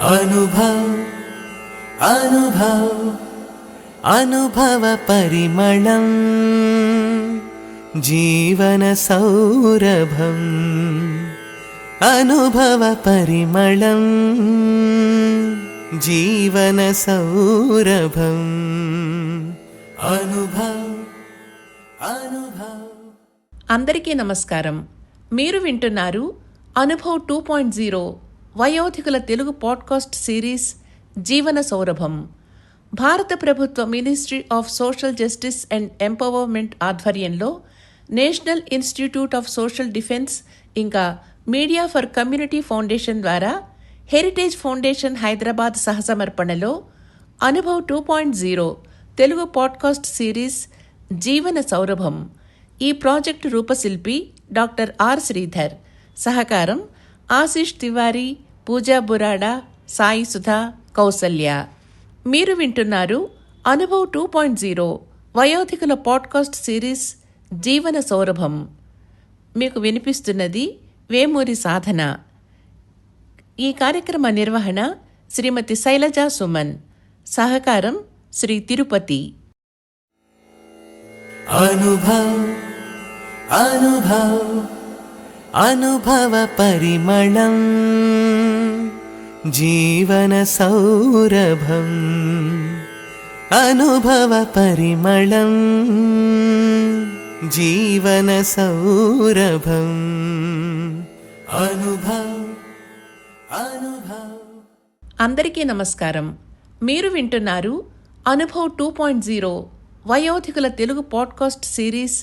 अनुभव अनुभव अनुभव परिमళం जीवन सौरभं अनुभव परिमళం जीवन सौरभं अनुभव अनुभव. అందరికీ నమస్కారం. మీరు వింటున్నారు అనుభవ్ 2.0 వయోధికుల తెలుగు పాడ్కాస్ట్ సిరీస్ జీవన సౌరభం. భారత ప్రభుత్వ Ministry of Social Justice and Empowerment ఆధ్వర్యంలో National Institute of Social Defence ఇంకా మీడియా ఫర్ కమ్యూనిటీ ఫౌండేషన్ ద్వారా హెరిటేజ్ ఫౌండేషన్ హైదరాబాద్ సహసమర్పణలో అనుభవ్ 2.0 తెలుగు పాడ్కాస్ట్ సిరీస్ జీవన సౌరభం ఈ ప్రాజెక్టు రూపశిల్పి డాక్టర్ ఆర్ శ్రీధర్, సహకారం ఆశీష్ తివారీ, పూజా బురాడా, సాయి సుధా, కౌసల్య. మీరు వింటున్నారు అనుభవ్ 2.0 వయోధికుల పాడ్కాస్ట్ సిరీస్ జీవన సౌరభం. మీకు వినిపిస్తున్నది వేమూరి సాధన. ఈ కార్యక్రమ నిర్వహణ శ్రీమతి శైలజా సుమన్, సహకారం శ్రీ తిరుపతి. अनुभव अनुभव अनुभव परिमళం जीवन सौरभं अनुभव परिमళం जीवन सौरभं अनुभव अनुभव. అందరికీ నమస్కారం. మీరు వింటున్నారు అనుభవ్ 2.0 వయోధికుల తెలుగు పాడ్కాస్ట్ సిరీస్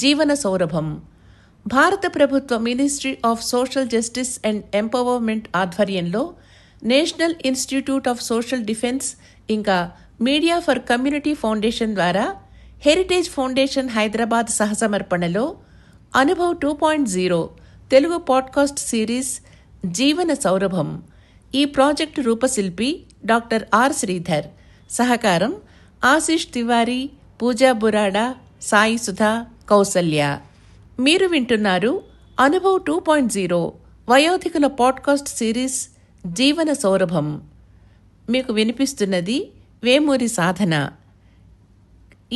జీవన సౌరభం. భారత ప్రభుత్వ Ministry of Social Justice and Empowerment ఆధ్వర్యంలో National Institute of Social Defence ఇంకా మీడియా ఫర్ కమ్యూనిటీ ఫౌండేషన్ ద్వారా హెరిటేజ్ ఫౌండేషన్ హైదరాబాద్ సహసమర్పణలో అనుభవ్ 2.0 తెలుగు పాడ్కాస్ట్ సిరీస్ జీవన సౌరభం ఈ ప్రాజెక్టు రూపశిల్పి డాక్టర్ ఆర్ శ్రీధర్, సహకారం ఆశీష్ తివారీ, పూజా బురాడా, సాయి సుధా, కౌసల్య. మీరు వింటున్నారు అనుభవ్ 2.0 వయోధికుల పాడ్కాస్ట్ సిరీస్ జీవన సౌరభం. మీకు వినిపిస్తున్నది వేమూరి సాధన.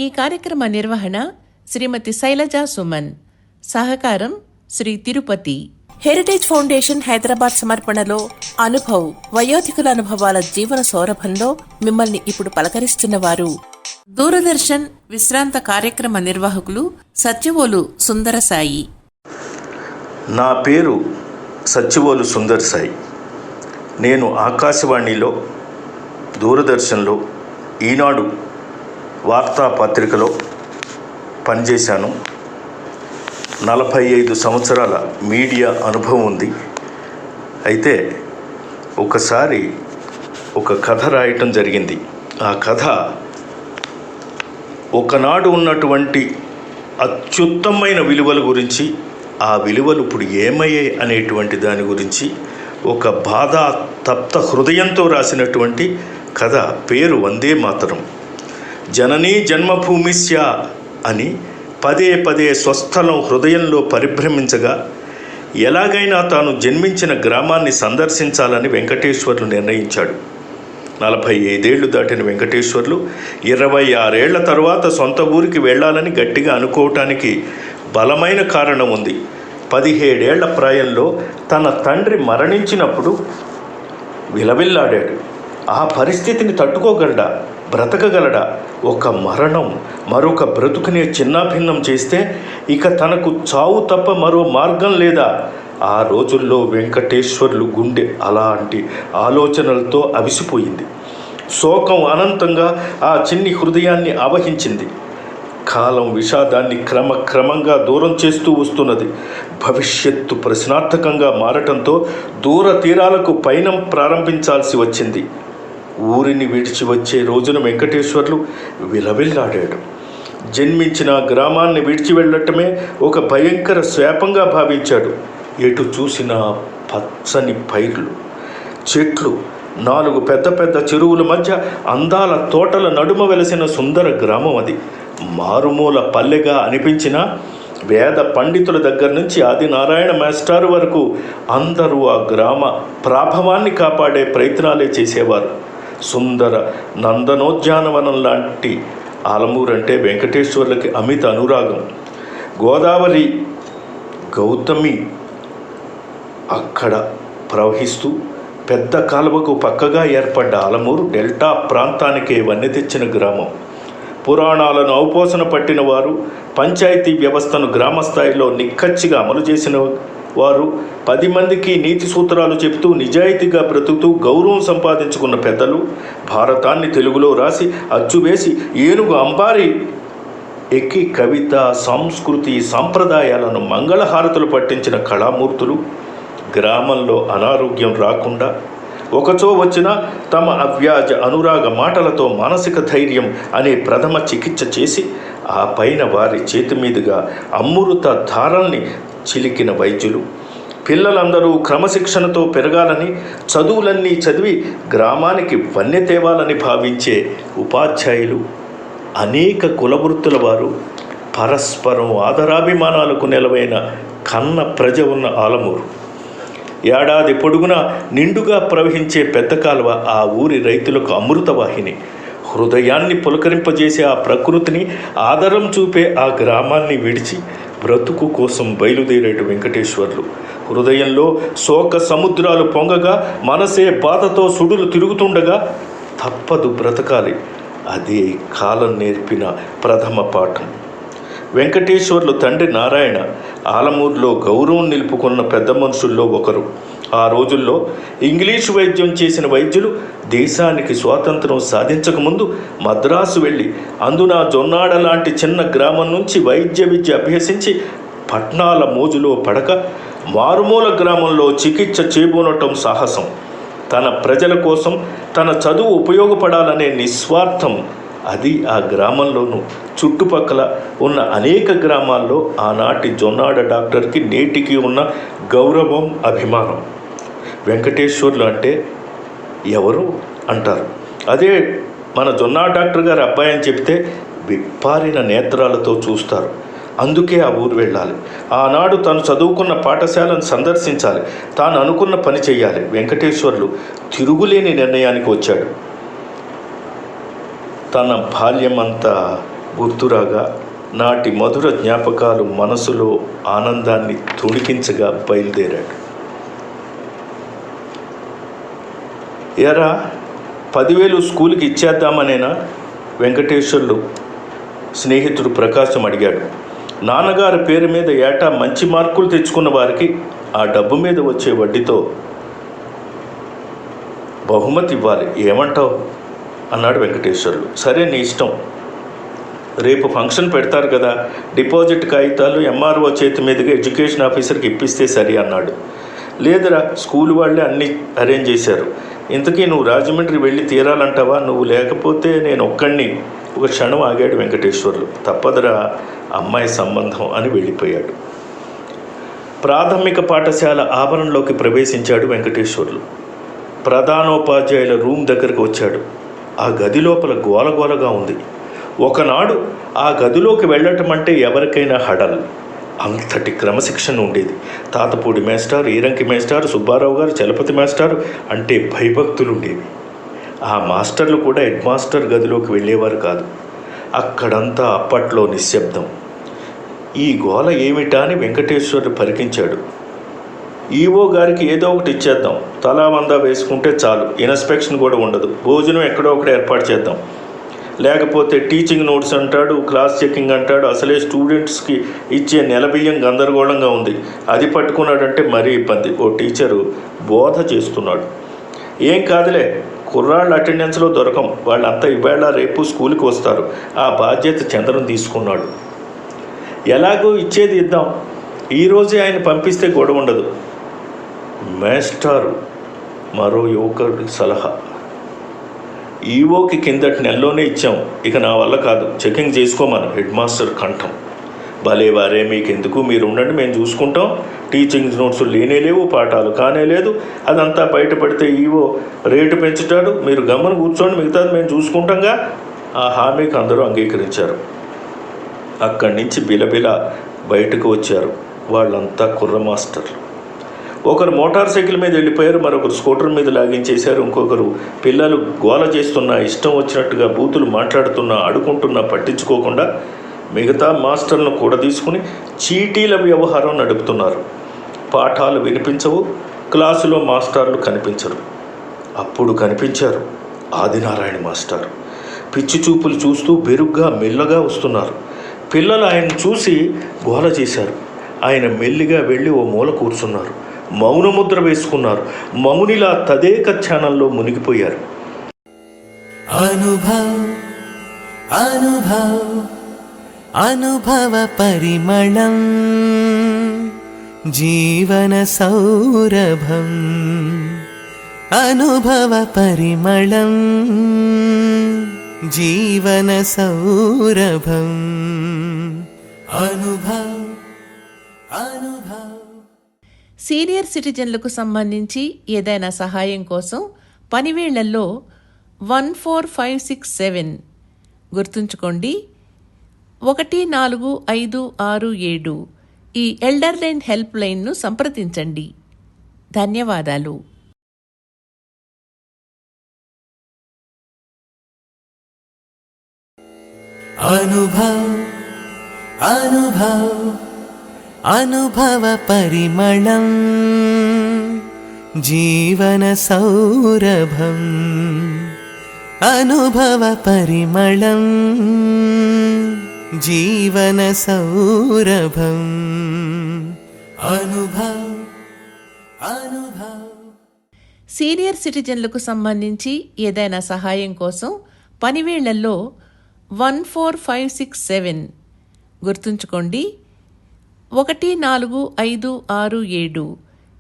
ఈ కార్యక్రమ నిర్వహణ శ్రీమతి శైలజా సుమన్, సహకారం శ్రీ తిరుపతి. హెరిటేజ్ ఫౌండేషన్ హైదరాబాద్ సమర్పణలో అనుభవ్ వయోధికుల అనుభవాల జీవన సౌరభంలో మిమ్మల్ని ఇప్పుడు పలకరిస్తున్న వారు దూరదర్శన్ విశ్రాంత కార్యక్రమ నిర్వాహకులు సత్యవోలు సుందర సాయి. నా పేరు సత్యవోలు సుందర్ సాయి. నేను ఆకాశవాణిలో, దూరదర్శన్లో, ఈనాడు వార్తాపత్రికలో పనిచేశాను. 45 సంవత్సరాల మీడియా అనుభవం ఉంది. అయితే ఒకసారి ఒక కథ రాయటం జరిగింది. ఆ కథ ఒకనాడు ఉన్నటువంటి అత్యుత్తమైన విలువల గురించి, ఆ విలువలు ఇప్పుడు ఏమయ్యాయి అనేటువంటి దాని గురించి ఒక బాధ తప్త హృదయంతో రాసినటువంటి కథ. పేరు వందే మాతరం. జననీ జన్మభూమిస్య అని పదే పదే స్వస్థలం హృదయంలో పరిభ్రమించగా ఎలాగైనా తాను జన్మించిన గ్రామాన్ని సందర్శించాలని వెంకటేశ్వర్లు నిర్ణయించాడు. 45 ఏళ్లు దాటిన వెంకటేశ్వర్లు 26 ఏళ్ల తర్వాత సొంత ఊరికి వెళ్ళాలని గట్టిగా అనుకోవటానికి బలమైన కారణం ఉంది. 17 ఏళ్ల ప్రాయంలో తన తండ్రి మరణించినప్పుడు విలవిల్లాడాడు. ఆ పరిస్థితిని తట్టుకోగలడా, బ్రతకగలడా? ఒక మరణం మరొక బ్రతుకునే చిన్నాభిన్నం చేస్తే ఇక తనకు చావు తప్ప మరో మార్గం లేదా? ఆ రోజుల్లో వెంకటేశ్వర్లు గుండె అలాంటి ఆలోచనలతో అవిసిపోయింది. శోకం అనంతంగా ఆ చిన్ని హృదయాన్ని ఆవహించింది. కాలం విషాదాన్ని క్రమక్రమంగా దూరం చేస్తూ వస్తున్నది. భవిష్యత్తు ప్రశ్నార్థకంగా మారటంతో దూర తీరాలకు పయనం ప్రారంభించాల్సి వచ్చింది. ఊరిని విడిచి వచ్చే రోజున వెంకటేశ్వర్లు విలవిల్లాడాడు. జన్మించిన గ్రామాన్ని విడిచి వెళ్ళటమే ఒక భయంకర శాపంగా భావించాడు. ఎటు చూసినా పచ్చని పైర్లు, చెట్లు, 4 పెద్ద పెద్ద చెరువుల మధ్య అందాల తోటల నడుమ వెలసిన సుందర గ్రామం అది. మారుమూల పల్లెగా అనిపించినా వేద పండితుల దగ్గర నుంచి ఆదినారాయణ మాస్టారు వరకు అందరూ ఆ గ్రామ ప్రాభవాన్ని కాపాడే ప్రయత్నాలే చేసేవారు. సుందర నందనోద్యానవనం లాంటి ఆలమూరు అంటే వెంకటేశ్వర్లకి అమిత అనురాగం. గోదావరి గౌతమి అక్కడ ప్రవహిస్తూ పెద్ద కాలువకు పక్కగా ఏర్పడ్డ ఆలమూరు డెల్టా ప్రాంతానికే వన్నె తెచ్చిన గ్రామం. పురాణాలను ఔపోసన పట్టిన వారు, పంచాయతీ వ్యవస్థను గ్రామస్థాయిలో నిక్కచ్చిగా అమలు చేసిన వారు, 10 మందికి నీతి సూత్రాలు చెబుతూ నిజాయితీగా బ్రతుకుతూ గౌరవం సంపాదించుకున్న పెద్దలు, భారతాన్ని తెలుగులో రాసి అచ్చువేసి ఏనుగు అంబారి ఎక్కి కవిత, సంస్కృతి, సాంప్రదాయాలను మంగళహారతులు పట్టించిన కళామూర్తులు, గ్రామంలో అనారోగ్యం రాకుండా ఒకచో వచ్చినా తమ అవ్యాజ అనురాగ మాటలతో మానసిక ధైర్యం అనే ప్రథమ చికిత్స చేసి ఆ పైన వారి చేతి మీదుగా అమృత ధారల్ని చిలికిన వైద్యులు, పిల్లలందరూ క్రమశిక్షణతో పెరగాలని, చదువులన్నీ చదివి గ్రామానికి వన్నె తేవాలని భావించే ఉపాధ్యాయులు, అనేక కులవృత్తుల వారు, పరస్పరం ఆదరాభిమానాలకు నెలవైన కన్న ప్రజ ఉన్న ఆలమూరు. ఏడాది పొడుగునా నిండుగా ప్రవహించే పెద్ద కాలువ ఆ ఊరి రైతులకు అమృతవాహిని. హృదయాన్ని పులకరింపజేసే ఆ ప్రకృతిని, ఆదరం చూపే ఆ గ్రామాన్ని విడిచి బ్రతుకు కోసం బయలుదేరేటు వెంకటేశ్వర్లు. హృదయంలో శోక సముద్రాలు పొంగగా, మనసే బాధతో సుడులు తిరుగుతుండగా తప్పదు బ్రతకాలి. అదే కాలం నేర్పిన ప్రథమ పాఠం. వెంకటేశ్వర్లు తండ్రి నారాయణ ఆలమూరులో గౌరవం నిలుపుకున్న పెద్ద మనుషుల్లో ఒకరు. ఆ రోజుల్లో ఇంగ్లీషు వైద్యం చేసిన వైద్యులు దేశానికి స్వాతంత్రం సాధించకముందు మద్రాసు వెళ్ళి అందున జొన్నాడ లాంటి చిన్న గ్రామం నుంచి వైద్య విద్య అభ్యసించి పట్నాల మోజులో పడక మారుమూల గ్రామంలో చికిత్స చేయబోనటం సాహసం. తన ప్రజల కోసం తన చదువు ఉపయోగపడాలనే నిస్వార్థం. అది ఆ గ్రామంలోనూ చుట్టుపక్కల ఉన్న అనేక గ్రామాల్లో ఆనాటి జొన్నాడ డాక్టర్కి నేటికి ఉన్న గౌరవం, అభిమానం. వెంకటేశ్వర్లు అంటే ఎవరు అంటారు. అదే మన జొన్నాడ డాక్టర్ గారి అబ్బాయి అని చెప్తే విప్పారిన నేత్రాలతో చూస్తారు. అందుకే ఆ ఊరు వెళ్ళాలి. ఆనాడు తను చదువుకున్న పాఠశాలను సందర్శించాలి. తాను అనుకున్న పని చేయాలి. వెంకటేశ్వర్లు తిరుగులేని నిర్ణయానికి వచ్చాడు. తన బాల్యమంతా గుర్తురాగా నాటి మధుర జ్ఞాపకాలు మనసులో ఆనందాన్ని తుడికించగా బయలుదేరాడు. ఎరా 10,000 స్కూల్కి ఇచ్చేద్దామనేనా? వెంకటేశ్వర్లు స్నేహితుడు ప్రకాశం అడిగాడు. నాన్నగారి పేరు మీద ఏటా మంచి మార్కులు తెచ్చుకున్న వారికి ఆ డబ్బు మీద వచ్చే వడ్డీతో బహుమతి ఇవ్వాలి, ఏమంటావు అన్నాడు వెంకటేశ్వర్లు. సరే, నీ ఇష్టం. రేపు ఫంక్షన్ పెడతారు కదా, డిపాజిట్ కాగితాలు ఎంఆర్ఓ చేతి మీదుగా ఎడ్యుకేషన్ ఆఫీసర్కి ఇప్పిస్తే సరి అన్నాడు. లేదురా, స్కూల్ వాళ్ళే అన్నీ అరేంజ్ చేశారు. ఇంతకీ నువ్వు రాజమండ్రి వెళ్ళి తీరాలంటావా? నువ్వు లేకపోతే నేను ఒక్కడిని. ఒక క్షణం ఆగాడు వెంకటేశ్వర్లు. తప్పదురా, అమ్మాయి సంబంధం అని వెళ్ళిపోయాడు. ప్రాథమిక పాఠశాల ఆవరణలోకి ప్రవేశించాడు వెంకటేశ్వర్లు. ప్రధానోపాధ్యాయుల రూమ్ దగ్గరకు వచ్చాడు. ఆ గది లోపల గోలగోలగా ఉంది. ఒకనాడు ఆ గదిలోకి వెళ్ళటం అంటే ఎవరికైనా హడల్. అంతటి క్రమశిక్షణ ఉండేది. తాతపూడి మేస్టారు, ఈరంకి మేస్టారు, సుబ్బారావు గారు, చలపతి మేస్టారు అంటే భయభక్తులు ఉండేవి. ఆ మాస్టర్లు కూడా హెడ్ మాస్టర్ గదిలోకి వెళ్ళేవారు కాదు. అక్కడంతా అప్పట్లో నిశ్శబ్దం. ఈ గోల ఏమిటా అని వెంకటేశ్వర్లు పరికించాడు. ఈవో గారికి ఏదో ఒకటి ఇచ్చేద్దాం, తలా వందా వేసుకుంటే చాలు, ఇన్స్పెక్షన్ కూడా ఉండదు, భోజనం ఎక్కడో ఒకటి ఏర్పాటు చేద్దాం. లేకపోతే టీచింగ్ నోట్స్ అంటాడు, క్లాస్ చెకింగ్ అంటాడు. అసలే స్టూడెంట్స్కి ఇచ్చే నెల బియ్యం గందరగోళంగా ఉంది. అది పట్టుకున్నాడంటే మరీ ఇబ్బంది. ఓ టీచరు బోధ చేస్తున్నాడు. ఏం కాదులే, కుర్రాళ్ళ అటెండెన్స్లో దొరకం, వాళ్ళంతా ఇవాళ రేపు స్కూల్కి వస్తారు. ఆ బాధ్యత చంద్రం తీసుకున్నాడు. ఎలాగో ఇచ్చేది ఇద్దాం, ఈరోజే ఆయన పంపిస్తే గొడవ ఉండదు. మేస్టారు మరో యువకుడి సలహా. ఈవోకి కిందటి నెలలోనే ఇచ్చాం, ఇక నా వల్ల కాదు, చెకింగ్ చేసుకోమని హెడ్ మాస్టర్ కంఠం. భలే వారే, మీకెందుకు, మీరు ఉండండి, మేము చూసుకుంటాం. టీచింగ్ నోట్స్ లేనే లేవు, పాఠాలు కానే లేదు. అదంతా బయటపడితే ఈవో రేటు పెంచుతాడు. మీరు గమ్మను కూర్చోండి, మిగతాది మేము చూసుకుంటాంగా. ఆ హామీకి అందరూ అంగీకరించారు. అక్కడి నుంచి బిలబిల బయటకు వచ్చారు వాళ్ళంతా కుర్ర మాస్టర్లు. ఒకరు మోటార్ సైకిల్ మీద వెళ్ళిపోయారు, మరొకరు స్కూటర్ మీద లాగించేశారు, ఇంకొకరు పిల్లలు గోల చేస్తున్నా, ఇష్టం వచ్చినట్టుగా బూతులు మాట్లాడుతున్నా, ఆడుకుంటున్నా పట్టించుకోకుండా మిగతా మాస్టర్లను కూడా తీసుకుని చీటీల వ్యవహారం నడుపుతున్నారు. పాఠాలు వినిపించవు, క్లాసులో మాస్టర్లు కనిపించరు. అప్పుడు కనిపించారు ఆదినారాయణ మాస్టర్. పిచ్చి చూపులు చూస్తూ బెరుగ్గా మెల్లగా వస్తున్నారు. పిల్లలు ఆయన చూసి గోల చేశారు. ఆయన మెల్లిగా వెళ్ళి ఓ మూల కూర్చున్నారు. మౌనముద్ర వేసుకున్నారు. మౌనిలా తదేక ధ్యానంలో మునిగిపోయారు. అనుభవ్ అనుభవ్ అనుభవ పరిమళం జీవన సౌరభం అనుభవ పరిమళం జీవన సౌరభం అనుభవ్ అనుభవ్. సీనియర్ సిటిజన్లకు సంబంధించి ఏదైనా సహాయం కోసం పనివేళ్లలో 14567 గుర్తుంచుకోండి, 14567 ఈ ఎల్డర్ లైన్ హెల్ప్ లైన్ను సంప్రదించండి. ధన్యవాదాలు. అనుభవ్ అనుభవ్ అనుభవ పరిమళం జీవన సౌరభం అనుభవ పరిమళం జీవన సౌరభం అనుభవ్ అనుభవ్. సీనియర్ సిటిజన్లకు సంబంధించి ఏదైనా సహాయం కోసం పనివేళ్లలో 14567 గుర్తుంచుకోండి, 14567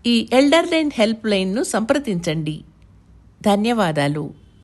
ఈ ఎల్డర్ లైన్ హెల్ప్ లైన్ను సంప్రదించండి. ధన్యవాదాలు.